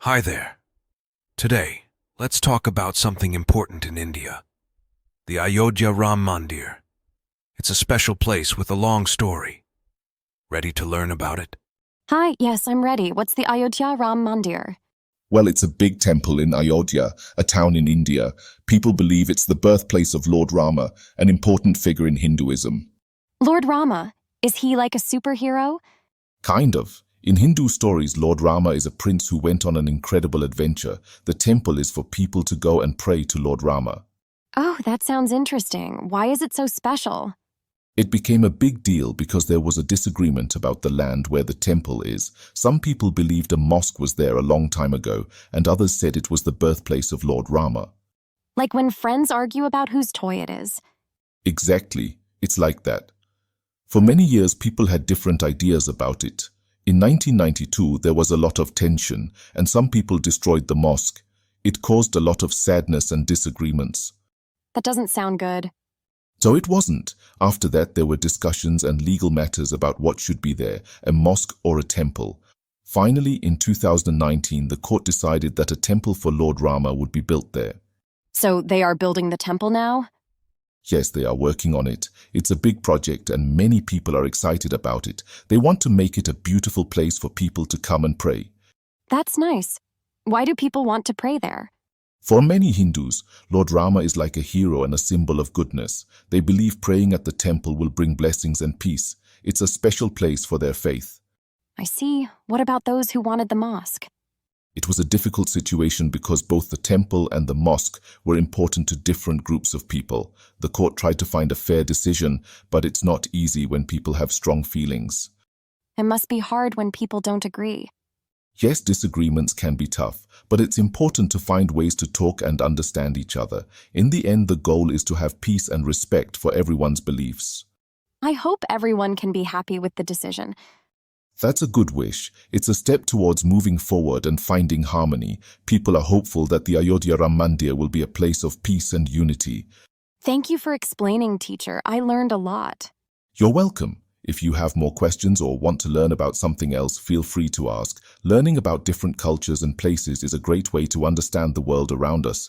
Hi there. Today, let's talk about something important in India. The Ayodhya Ram Mandir. It's a special place with a long story. Ready to learn about it? Hi, yes, I'm ready. What's the Ayodhya Ram Mandir? Well, it's a big temple in Ayodhya, a town in India. People believe it's the birthplace of Lord Rama, an important figure in Hinduism. Lord Rama. Is he like a superhero? Kind of. In Hindu stories, Lord Rama is a prince who went on an incredible adventure. The temple is for people to go and pray to Lord Rama. Oh, that sounds interesting. Why is it so special? It became a big deal because there was a disagreement about the land where the temple is. Some people believed a mosque was there a long time ago, and others said it was the birthplace of Lord Rama. Like when friends argue about whose toy it is. Exactly. It's like that. For many years, people had different ideas about it. In 1992, there was a lot of tension, and some people destroyed the mosque. It caused a lot of sadness and disagreements. That doesn't sound good. So it wasn't. After that, there were discussions and legal matters about what should be there, a mosque or a temple. Finally, in 2019, the court decided that a temple for Lord Rama would be built there. So they are building the temple now? Yes, they are working on it. It's a big project and many people are excited about it. They want to make it a beautiful place for people to come and pray. That's nice. Why do people want to pray there? For many Hindus, Lord Rama is like a hero and a symbol of goodness. They believe praying at the temple will bring blessings and peace. It's a special place for their faith. I see. What about those who wanted the mosque? It was a difficult situation because both the temple and the mosque were important to different groups of people. The court tried to find a fair decision, but it's not easy when people have strong feelings. It must be hard when people don't agree. Yes, disagreements can be tough, but it's important to find ways to talk and understand each other. In the end, the goal is to have peace and respect for everyone's beliefs. I hope everyone can be happy with the decision. That's a good wish. It's a step towards moving forward and finding harmony. People are hopeful that the Ayodhya Ram Mandir will be a place of peace and unity. Thank you for explaining, teacher. I learned a lot. You're welcome. If you have more questions or want to learn about something else, feel free to ask. Learning about different cultures and places is a great way to understand the world around us.